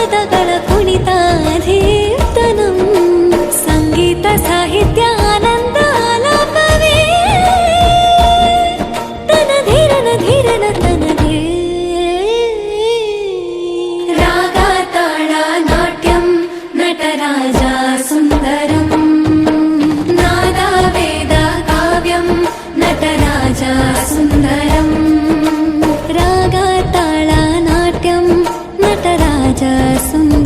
ಪದಗಳ ಕುಣಿತಾಧೀರ್ತನಂ ಸಂಗೀತ ಸಾಹಿತ್ಯ ಆನಂದ ಆಲಾಪವೇ ತನ ಧೀರನ ಧೀರನ ತನದೇ ರಾಗ ತಾಳ ನಾಟ್ಯಂ ನಟರಾಜ ಸುಂದರಂ ನಾದ ವೇದ ಕಾವ್ಯಂ ನಟರಾಜ ಸುಂದರಂ ರಾಗ ತಾಳ ನಾಟ್ಯಂ ನಟರಾಜ ಸುಂದರಂ